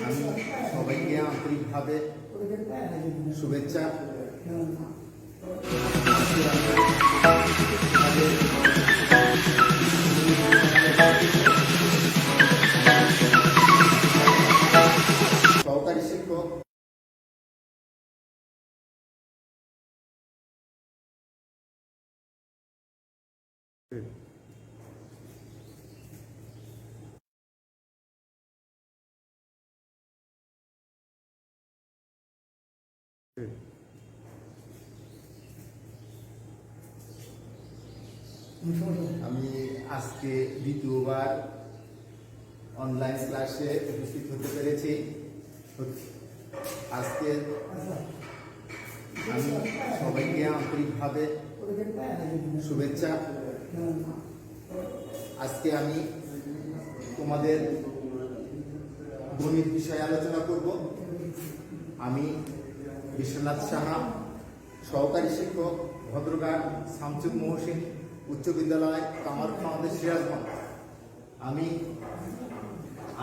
আমি সবাইকে আন্তরিকভাবে শুভেচ্ছা। সহকারী শিক্ষক আমি আজকে দ্বিতীয়বার অনলাইন ক্লাসে উপস্থিত হতে পেরেছি। আজকে আমি সবাইকে আন্তরিকভাবে শুভেচ্ছা। আজকে আমি তোমাদের গণিত বিষয়ে আলোচনা করব। আমি বিশ্বনাথ সাহা, সহকারী শিক্ষক, ভদ্রঘাট শামসুল মহসিন উচ্চ বিদ্যালয়, কামারখান, সিরাজগঞ্জ। আমি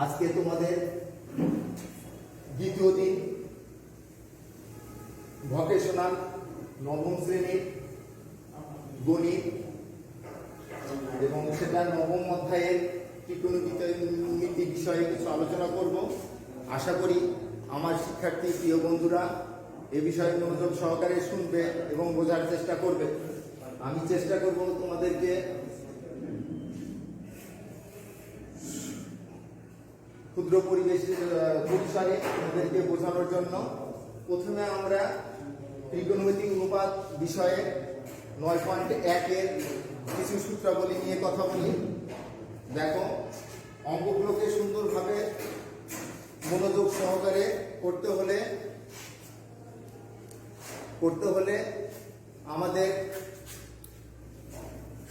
আজকে তোমাদের দ্বিতীয় দিন ভোকেশনাল নবম শ্রেণীর গণিত এবং সেটা নবম অধ্যায়ের ত্রিকোণমিতি বিষয়ে কিছু আলোচনা করব। আশা করি আমার শিক্ষার্থী প্রিয় বন্ধুরা এ বিষয়ে মনোযোগ সহকারে শুনবে এবং বোঝার চেষ্টা করবে। আমি চেষ্টা করব তোমাদেরকে ক্ষুদ্র পরিসরে তোমাদেরকে বোঝানোর জন্য। প্রথমে আমরা ত্রিকোণমিতিক অনুপাত বিষয়ে 9.1 কিছু সূত্রাবলী নিয়ে কথা বলি। দেখো, অঙ্কগুলোকে সুন্দরভাবে মনোযোগ সহকারে করতে হলে আমাদের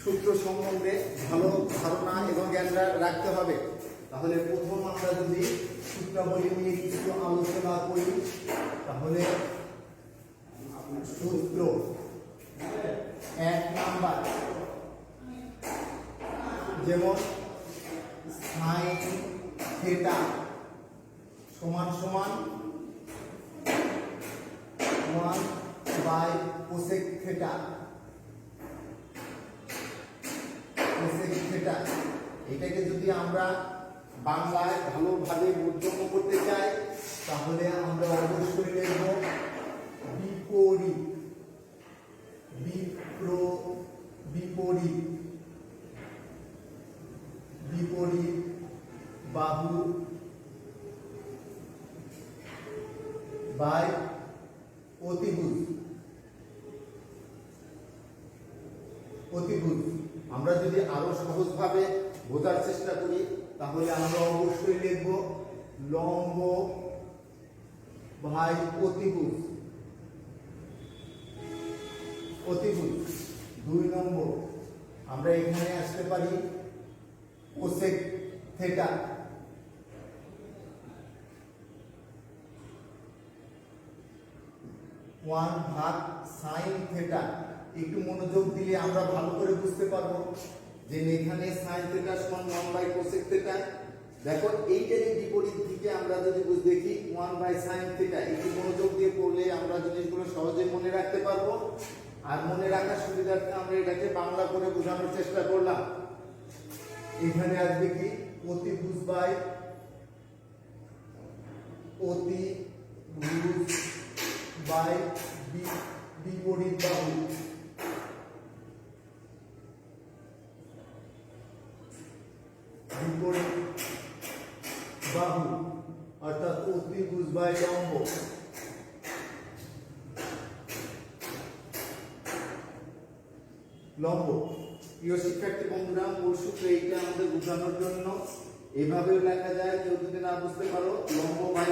সূত্র সম্বন্ধে ভালো ধারণা এবং জ্ঞান রাখতে হবে। তাহলে প্রথম আমরা যদি সূত্রাবলী নিয়ে কিছু আলোচনা করি, তাহলে সূত্র 1 নাম্বার, যেমন সাইন থিটা সমান সমান 1/cosec থিটা। এটাকে যদি আমরা বাংলায় ভালোভাবে বোধগম্য করতে চাই, তাহলে আমরা অবশ্যই লিখব বিপরীত বিপরীত বাহু বাই অতিভুজ। আমরা যদি আরো সহজভাবে বোঝার চেষ্টা করি, তাহলে আমরা অবশ্যই লিখব লম্ব বাই অতিভুজ। 2 নম্বর, আমরা এখানে আসতে পারি কোসেক থিটা। 1/sin theta. একটু মনোযোগ দিলে আমরা ভালো করে বুঝতে পারবো যে এখানে sin থিটা সমান 1/cosec থিটা। দেখো, এইটারই বিপরীত দিকে আমরা যদি দেখি 1/sin থিটা, একটু মনোযোগ দিয়ে পড়লে আমরা জিনিসগুলো সহজে মনে রাখতে পারবো। আর মনে রাখার সুবিধার্থে আমরা এটাকে বাংলা করে বোঝানোর চেষ্টা করলাম। এখানে আসবে কি অতিভুজ বাই বিপরীত বাহু। অর্থাৎ অতিভুজ বাই লম্ব। প্রিয় শিক্ষার্থী বন্ধুরা, মূল সূত্র এইটা আমাদের বোঝানোর জন্য এভাবেও লেখা যায়। কেউ যদি না বুঝতে পারো, লম্ব বাই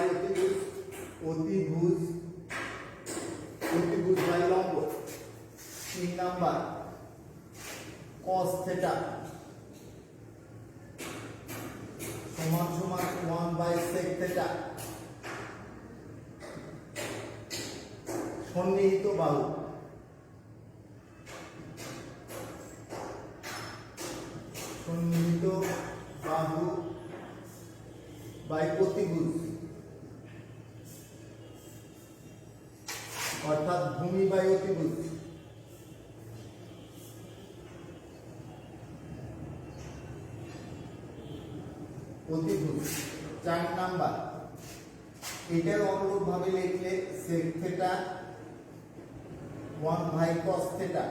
অতিভুজ বাই লম্ব। 3 নাম্বার, cos থিটা সমান সমান 1/sec থিটা। সন্নিহিত বাহু। সন্নিহিত বাহু বাই প্রতিভুজ। অর্থাৎ ভূমি বাই অতিভুজ। অতিভুজ 4 নাম্বার, এটার অনুরূপ ভাবে লিখলে sec থিটা 1/cos থিটা।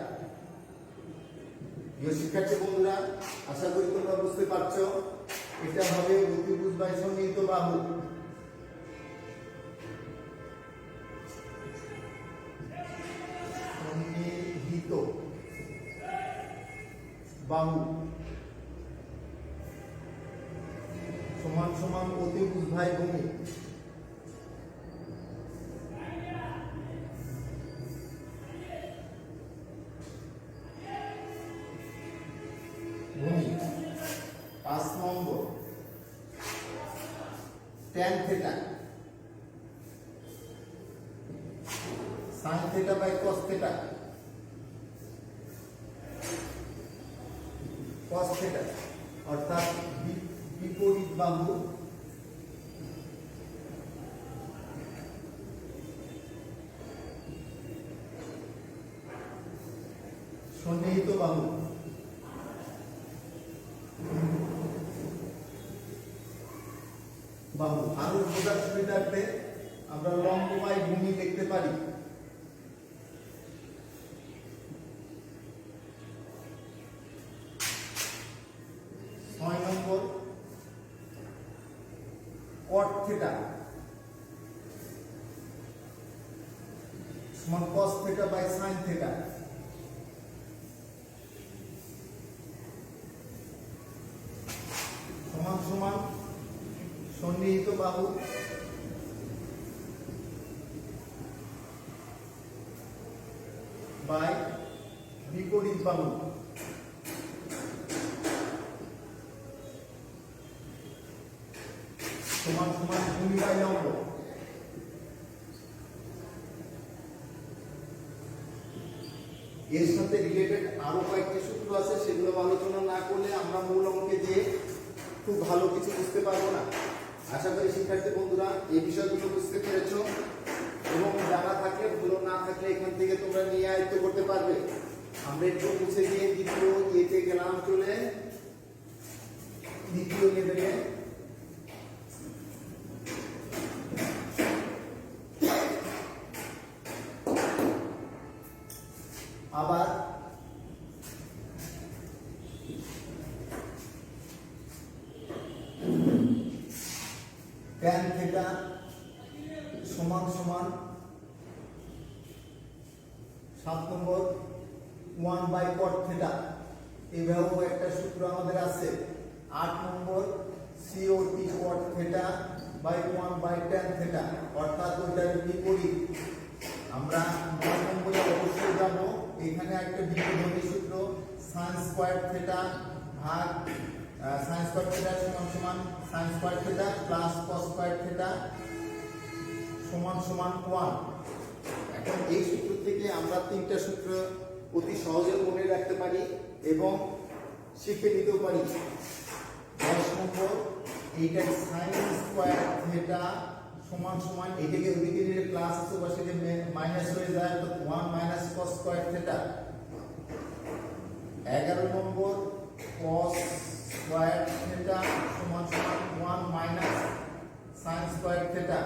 প্রিয় শিক্ষার্থী বন্ধুরা, আশা করি তোমরা বুঝতে পারছো এটা হবে অতিভুজ বাই সন্নিহিত বাহু। সন্নিহিত বাহু সমান সমান অতিভুজ বাই ভূমি। ভূমি 5 নম্বর, tan theta sin theta by cos theta. cos theta অর্থাৎ বিপরীত বাহু সন্নিহিত বাহু। বাহু আরো বোঝার সুবিধার্থে আমরা লম্ব বাই ভূমি লিখতে পারি। cot থিটা সমান cos theta by sin theta. সমান সমান সন্নিহিত বাহু বাই বিপরীত বাহু। সমান সমান ভূমি বাই লম্ব। এর সাথে রিলেটেড আরো কয়েকটি সূত্র আছে, সেগুলো আলোচনা না করলে আমরা মূল অঙ্কে যে খুব ভালো কিছু বুঝতে পারবো না। আশা করি শিক্ষার্থী বন্ধুরা এই বিষয়গুলো বুঝতে পেরেছো এবং জানা থাকলে, ভুলো না থাকলে এখান থেকে তোমরা নিয়ে আয়ত্ত করতে পারবে। আমরা একটু মুছে দিয়ে দ্বিতীয় ইয়েতে গেলাম, চলে দ্বিতীয় লেভেলে। আবার tan থিটা সমান সমান 7 নম্বর 1/cot থিটা। এইভাবেও একটা সূত্র আমাদের আছে। 8 নম্বর COT cot theta by 1/tan theta, অর্থাৎ ওইটার বিপরীত। আমরা 9 নম্বরে অবশ্যই যাব, এখানে একটা বিপরীত সূত্র sin স্কয়ার থিটা ভাগ sin স্কয়ার থিটা সমান সমান sin square theta plus cos square theta সমান সমান 1। এখন এই সূত্র থেকে আমরা 3টা সূত্র অতি সহজে মনে রাখতে পারি এবং শিখে নিতেও পারি। 10 নম্বর এইটা sin স্কয়ার থিটা সমান সমান, এটাকে ওদিকে নিলে প্লাস আছে, পাশে মাইনাস হয়ে যায়, তো 1 মাইনাস cos স্কয়ার থিটা। 11 নম্বর cos স্কয়ার থিটা সমান সমান 1 মাইনাস sin স্কয়ার থিটা,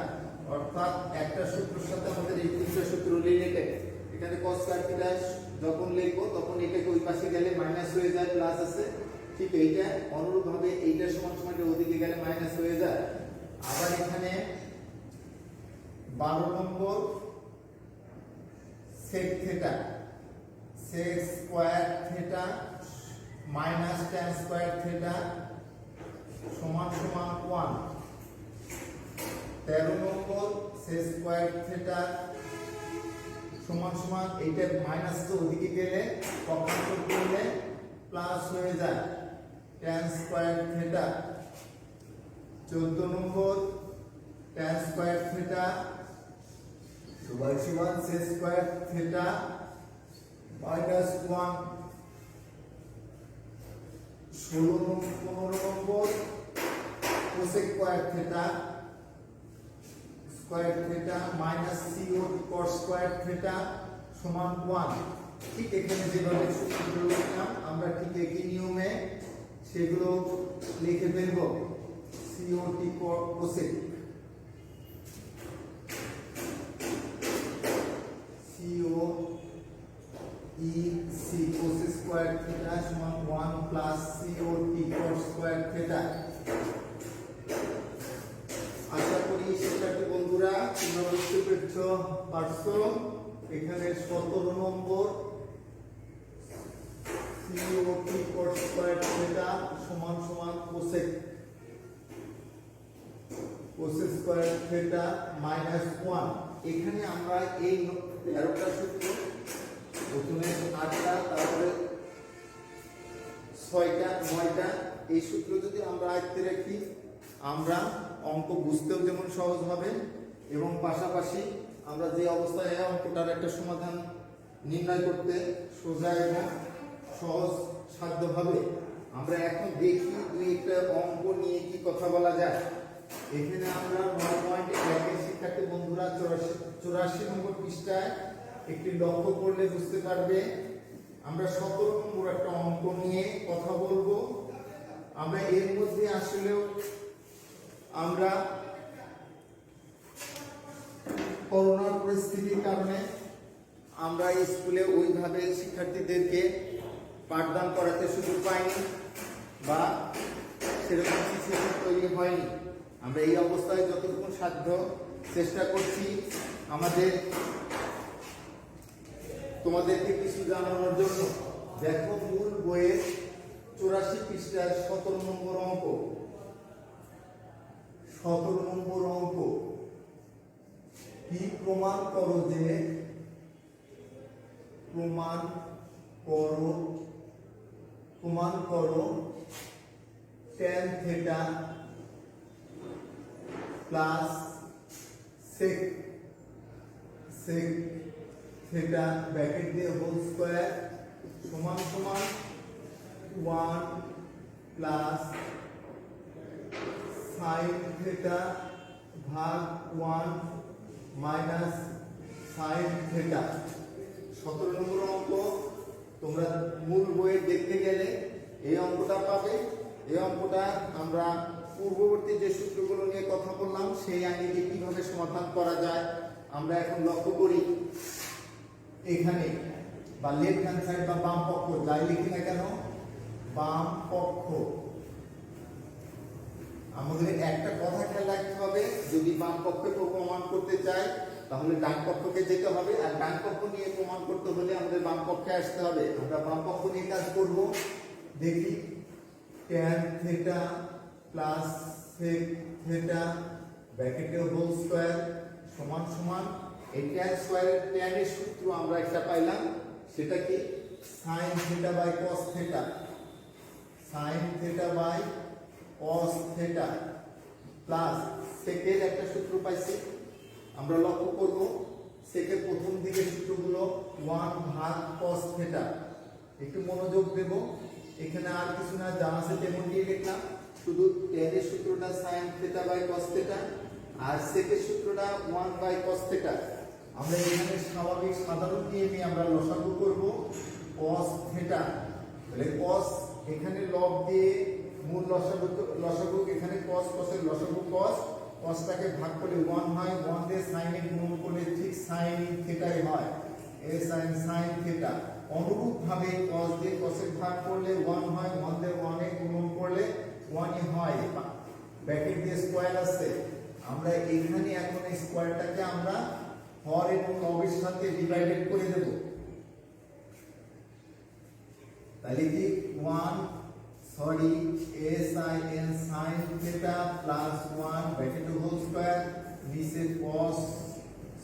অর্থাৎ একটা সূত্রের সাথে আমাদের এই 3টা সূত্র রিলেটেড। এখানে cos স্কয়ার থিটা যখন লিখবো তখন এটাকে ওই পাশে গেলে মাইনাস হয়ে যায়, প্লাস আছে, ঠিক এইটা অনুরূপভাবে এইটা সমান সমান ওদিকে গেলে মাইনাস হয়ে যায়। আবার এখানে 12 নম্বর sec theta, sec square theta minus tan square theta সমান সমান 1। 13 নম্বর sec স্কয়ার থিটা সমান সমান, এইটা মাইনাস তো ওদিকে গেলে পক্ষান্তর করলে প্লাস হয়ে যায়, tan স্কয়ার থিটা। 14 নম্বর tan স্কয়ার থিটা সমান sec স্কয়ার থিটা মাইনাস 1। 15 নম্বর cosec square theta square theta minus CO cos square theta সমান 1। ঠিক এখানে যেভাবে সূত্রগুলো লিখলাম আমরা ঠিক একই নিয়মে সেগুলো লিখে ফেলব। COT cosec COEC cos square theta সমান 1 plus COT cos square theta. আশা করি শিক্ষার্থী বন্ধুরা তোমরা বুঝতে পারছো। এখানে 17 নম্বর COT cos স্কয়ার থিটা সমান cosec স্কয়ার থিটা মাইনাস 1। এখানে আমরা এই 13টা সূত্র প্রথমে 8টা তারপরে 6টা 9টা এই সূত্র যদি আমরা আয়ত্তে রাখি আমরা অঙ্ক বুঝতেও যেমন সহজ হবে এবং পাশাপাশি আমরা যে অবস্থায় এই অঙ্কটার একটা সমাধান নির্ণয় করতে সোজা এবং সহজ সাধ্য হবে। আমরা এখন দেখি দুই একটা অঙ্ক নিয়ে কি কথা বলা যায়। এখানে আমরা 9.1 শিক্ষার্থী বন্ধুরা 84 নম্বর পৃষ্ঠায় একটি লক্ষ্য করলে বুঝতে পারবে আমরা 17 নম্বর একটা অঙ্ক নিয়ে কথা বলবো। আমরা এর মধ্যে আসলেও আমরা করোনার পরিস্থিতির কারণে আমরা স্কুলে ওইভাবে শিক্ষার্থীদেরকে পাঠদান করাতে সুযোগ পাইনি বা সেরকম সিচুয়েশন তৈরি হয়নি। আমরা এই অবস্থায় যতটুকু সাধ্য চেষ্টা করছি আমাদের তোমাদেরকে কিছু জানানোর জন্য। দেখো মূল বইয়ের 84 পৃষ্ঠায় 17 নম্বর অঙ্ক। 17 নম্বর অঙ্ক কি প্রমাণ করো যে প্রমাণ করো tan theta plus sec theta bracket দিয়ে হোল স্কয়ার সমান 1 প্লাস sin থিটা ভাগ 1 মাইনাস sin থিটা। 17 নম্বর অঙ্ক তোমরা মূল বইয়ে দেখতে গেলে এই অঙ্কটা পাবে। এই অঙ্কটা আমরা পূর্ববর্তী যে সূত্রগুলো নিয়ে কথা বললাম সেই আইনে কিভাবে সমাধান করা যায় আমরা এখন লক্ষ্য করি। এখানে বা লেফট হ্যান্ড সাইড বা বাম পক্ষ যাই লিখি না কেন বাম পক্ষ আমাদের একটা কথা খেয়াল রাখতে হবে, যদি বাম পক্ষকে প্রমাণ করতে চাই তাহলে ডান পক্ষকে যেতে হবে, আর ডান পক্ষ নিয়ে প্রমাণ করতে হলে আমাদের বাম পক্ষে আসতে হবে। আমরা বাম পক্ষ নিয়ে কাজ করব। দেখি tan theta plus sec theta ব্র্যাকেটে হোল স্কয়ার সমান এই tan স্কয়ারের tan এর সূত্র আমরা একটা পাইলাম, সেটা কি sin theta by cos theta. sin theta by cos theta plus sec এর একটা সূত্র পাইছি। আমরা লক্ষ্য করব sec এর প্রথম দিকের সূত্রগুলো 1 ভাগ cos থিটা। একটু মনোযোগ দেব, এখানে আর কিছু না জানা আছে তেমনটি লিখলাম, শুধু tan এর সূত্রটা sin theta by cos theta আর sec এর সূত্রটা 1 বাই cos থিটা। আমরা এখানে স্বাভাবিক সাধারণ নিয়মে আমরা লসাগু করব cos থিটা। তাহলে cos এখানে লব দিয়ে মূল লসাগু এখানে cos এর লসাগু cosটাকে ভাগ করে 1 হয়, 1 দিয়ে sin এ গুণ করলে ঠিক sin থিটাই হয়, এ sin থিটা। অনুরূপভাবে cos দিয়ে cos এর ভাগ করলে 1 হয়, 1 দিয়ে 1 এ গুণ করলে 1 ই হয়, ব্র্যাকেট দিয়ে স্কয়ার আছে। আমরা এখানে এখন এই স্কয়ারটাকে আমরা হর এবং লবের সাথে ডিভাইডেড করে দেব। তাহলে কি 1 sin theta plus 1 bracket whole square নিচে cos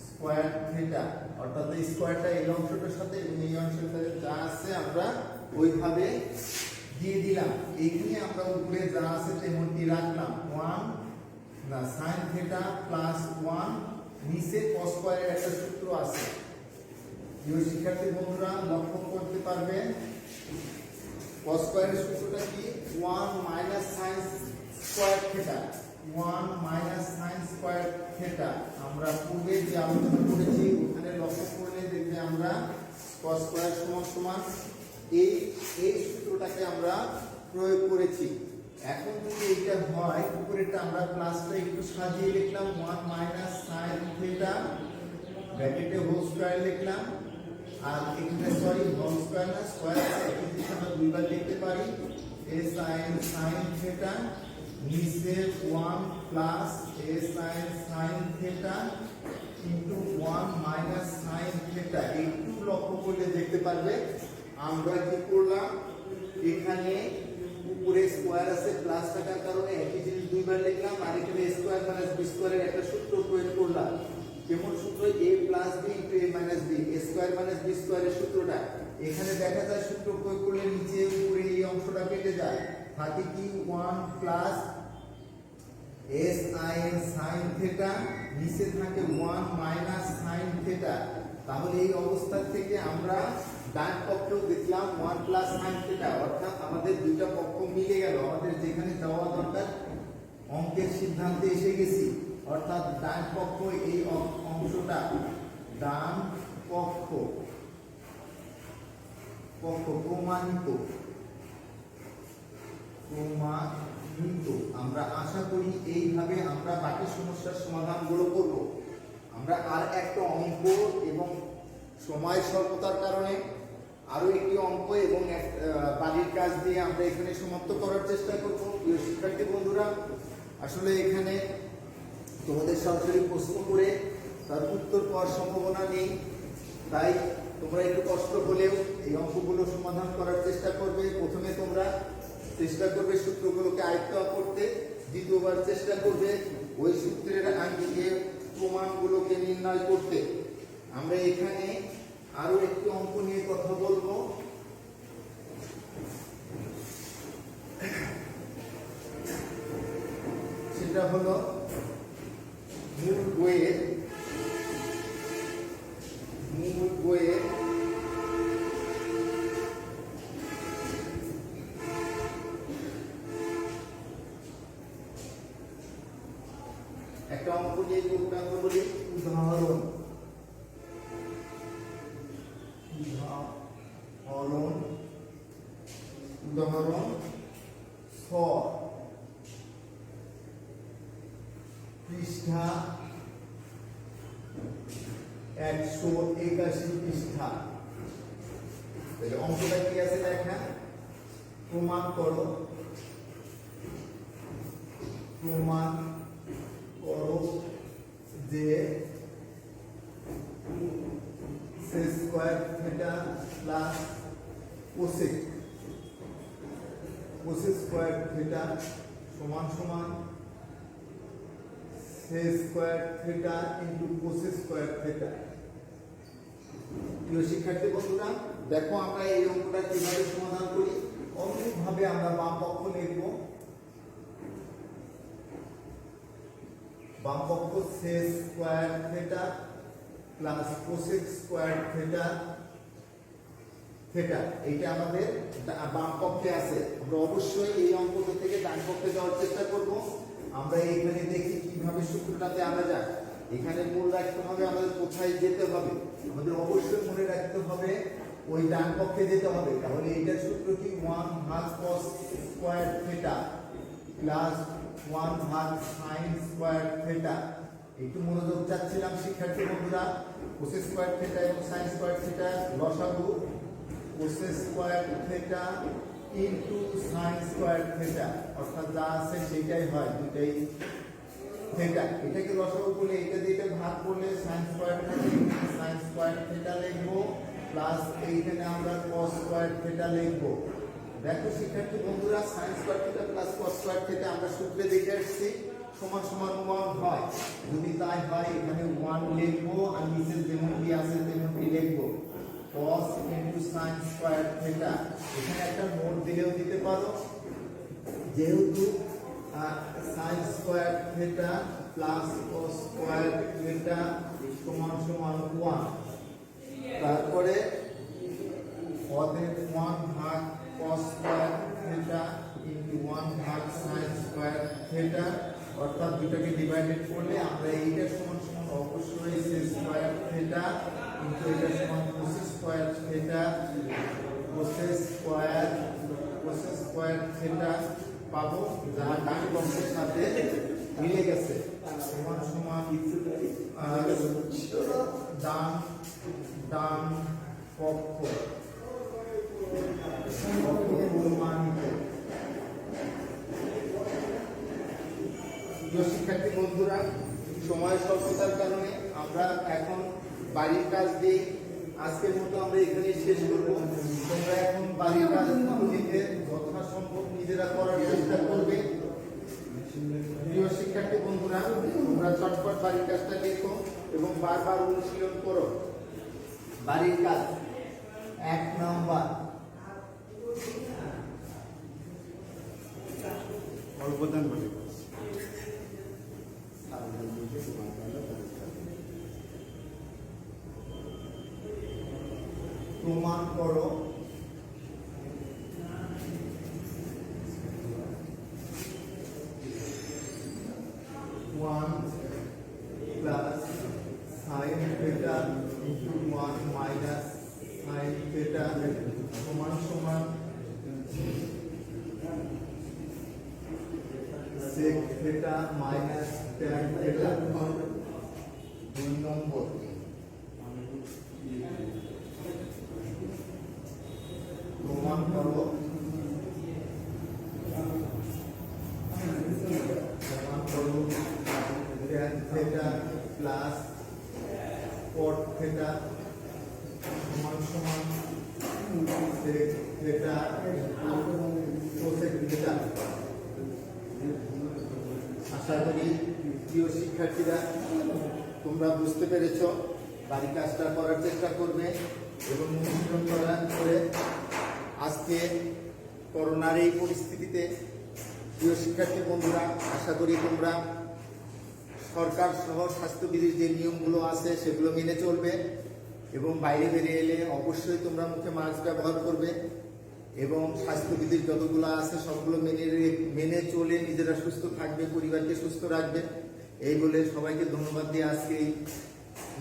স্কয়ার থিটা, অর্থাৎ এই স্কয়ারটা এই অংশটার সাথে এবং এই অংশের সাথে যা আছে আমরা ওইভাবে দিয়ে দিলাম। এখানে আমরা উপরে যা আছে তেমনটি রাখলাম। 1 না sin থিটা প্লাস 1 নিচে cos স্কয়ারের একটা সূত্র আছে। প্রিয় শিক্ষার্থী বন্ধুরা লক্ষ্য করতে পারবে cos স্কয়ারের সূত্রটা কি 1 minus sin square theta, 1 minus sin square theta. Theta আমরা পূর্বে যে আলোচনা করেছি ওখানে লক্ষ্য করলে দেখবে আমরা cos স্কয়ার সমান সমান এই সূত্রটাকে আমরা প্রয়োগ করেছি। এখন যদি এটা হয় উপরেরটা আমরা প্লাসটা একটু সাজিয়ে লিখলাম 1 মাইনাস sin থিটা ব্র্যাকেটে হোল স্কয়ার লিখলাম, আর এখানে সরি হোল স্কয়ার না স্কয়ার আছে, এখানে আমরা দুইবার লিখতে পারি a sin থিটা নিচে 1 plus a sin theta into 1 minus sin theta. একটু লক্ষ্য করলে দেখতে পারবে আমরা কি করলাম, এখানে উপরে স্কয়ার আছে প্লাস থাকার কারণে একই জিনিস দুইবার লিখলাম, আর এখানে স্কয়ার মাইনাস বি স্কয়ারের একটা সূত্র প্রয়োগ করলাম। কেমন সূত্র? a plus b into a minus b, a square minus b স্কয়ারের সূত্রটা এখানে দেখা যায় সূত্র প্রয়োগ করলে নিচে উপরে এই অংশটা কেটে যায়, থাকে কি 1 প্লাস sin থিটা নিচে থাকে 1 মাইনাস sin থিটা। তাহলে এই অবস্থা থেকে আমরা ডান পক্ষেও দেখলাম 1 প্লাস sin থিটা, অর্থাৎ আমাদের দুইটা পক্ষ মিলে গেল, আমাদের যেখানে যাওয়া দরকার অঙ্কের সিদ্ধান্তে এসে গেছি, অর্থাৎ ডান পক্ষ এই অংশটা ডান পক্ষ প্রমাণিত। আমরা আশা করি এইভাবে আমরা বাকি সমস্যার সমাধানগুলো করব। আমরা আর একটা অঙ্ক এবং সময় স্বল্পতার কারণে আরো একটি অঙ্ক এবং বাড়ির কাজ দিয়ে আমরা এখানে সমাপ্ত করার চেষ্টা করব। প্রিয় শিক্ষার্থী বন্ধুরা, আসলে এখানে তোমাদের সরাসরি প্রশ্ন করে তার উত্তর পাওয়ার সম্ভাবনা নেই, তাই তোমরা একটু কষ্ট হলেও এই অঙ্কগুলো সমাধান করার চেষ্টা করবে। প্রথমে তোমরা চেষ্টা করবে সূত্রগুলোকে আয়ত্ত করতে, দ্বিতীয়বার চেষ্টা করবে ওই সূত্রের আঙ্গিকে প্রমাণগুলোকে নির্ণয় করতে। আমরা এখানে আরো একটি অঙ্ক নিয়ে কথা বলবো, সেটা হলো মূল বইয়ের একটা অঙ্ক নিয়ে আমরা বলি উদাহরণ 6 পৃষ্ঠা 181 পৃষ্ঠা। তাহলে অঙ্কটা কি আছে লেখা? প্রমাণ করো যে sec square theta plus cosec square theta সমান সমান sec square theta into cosec square theta. প্রিয় শিক্ষার্থী বন্ধুরা, দেখো আমরা এই অঙ্কটা কিভাবে সমাধান করি। অনুরূপভাবে আমরা বাম পক্ষ লিখব, বাম পক্ষ sec square theta plus cosec square theta এইটা আমাদের বাম পক্ষে আছে। আমরা অবশ্যই এই অঙ্কটা থেকে ডান পক্ষে যাওয়ার চেষ্টা করব। আমরা এখানে দেখি কিভাবে সূত্রটাতে আনা যায়। এখানে মূল রাখতে হবে আমাদের কোথায় যেতে হবে, আমাদের অবশ্যই মনে রাখতে হবে ওই ডান পক্ষে যেতে হবে। তাহলে এইটার সূত্র কি 1 ভাগ cos স্কয়ার থিটা প্লাস 1 ভাগ sin স্কয়ার থিটা। একটু মনোযোগ চাচ্ছিলাম শিক্ষার্থী বন্ধুরা। cos স্কয়ার থিটা এবং sin স্কয়ার থিটা লসাগু cos square theta into sin square theta, অর্থাৎ যা আছে সেটাই হয়, দুটাই থিটা। এটাকে লসাগু বলে এটা দিয়ে এটা ভাগ করলে sin স্কয়ার থিটা লিখবো প্লাস এইখানে আমরা cos স্কয়ার থিটা লিখবো। দেখো শিক্ষার্থী বন্ধুরা, sin square theta plus cos square theta আমরা সূত্রে দেখে আসছি সমান সমান 1 হয়। যদি তাই হয় এখানে 1 লিখবো আর নিচে যেমন কি আছে তেমনই লিখবো cos into sin square theta. এখানে একটা নোট দিলেও দিতে পারো, যেহেতু sin square theta plus cos square theta সমান সমান 1, তারপরে অতএব 1 ভাগ cos স্কয়ার থিটা ইনটু 1 ভাগ sin স্কয়ার থিটা অর্থাৎ দুটাকে ডিভাইডেড করলে আমরা এইটা সমান সমান অবশ্যই sec স্কয়ার থিটা ইনটু এটা সমান cos square theta cos square theta পাবো, যা ডান পক্ষের সাথে মিলে গেছে। সমান সমান ডান পক্ষ প্রমাণিত। প্রিয় শিক্ষার্থী বন্ধুরা, সময় স্বল্পতার কারণে আমরা এখন বাড়ির কাজ দিয়ে আজকের মতো আমরা এখানে শেষ করব। তোমরা এখন বাড়ির কাজ নিজে যথাসম্ভব নিজেরা করার চেষ্টা করবে। প্রিয় শিক্ষার্থী বন্ধুরা, তোমরা চটপট বাড়ির কাজটা দেখো এবং বারবার অনুশীলন করো। বাড়ির কাজ 1 নাম্বার, অল্পদান বলে প্রমাণ করো one plus sine theta into 1 minus sine theta সমান সমান sec theta minus tan theta. 2 নম্বর, প্রমাণ করো tan theta plus cot theta সমান সমান sec থিটা cosec থিটা। আশা করি প্রিয় শিক্ষার্থীরা তোমরা বুঝতে পেরেছো। বাড়ি কাজটা করার চেষ্টা করবে এবং অনুশীলন করার করে আজকে করোনার এই পরিস্থিতিতে প্রিয় শিক্ষার্থী বন্ধুরা আশা করি তোমরা সরকার সহ স্বাস্থ্যবিধির যে নিয়মগুলো আছে সেগুলো মেনে চলবে এবং বাইরে বেরিয়ে এলে অবশ্যই তোমরা মুখে মাস্ক ব্যবহার করবে এবং স্বাস্থ্যবিধির যতগুলো আছে সবগুলো মেনে চলে নিজেরা সুস্থ থাকবে, পরিবারকে সুস্থ রাখবে। এই বলে সবাইকে ধন্যবাদ দিয়ে আজকে এই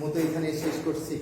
মতো এখানে শেষ করছি।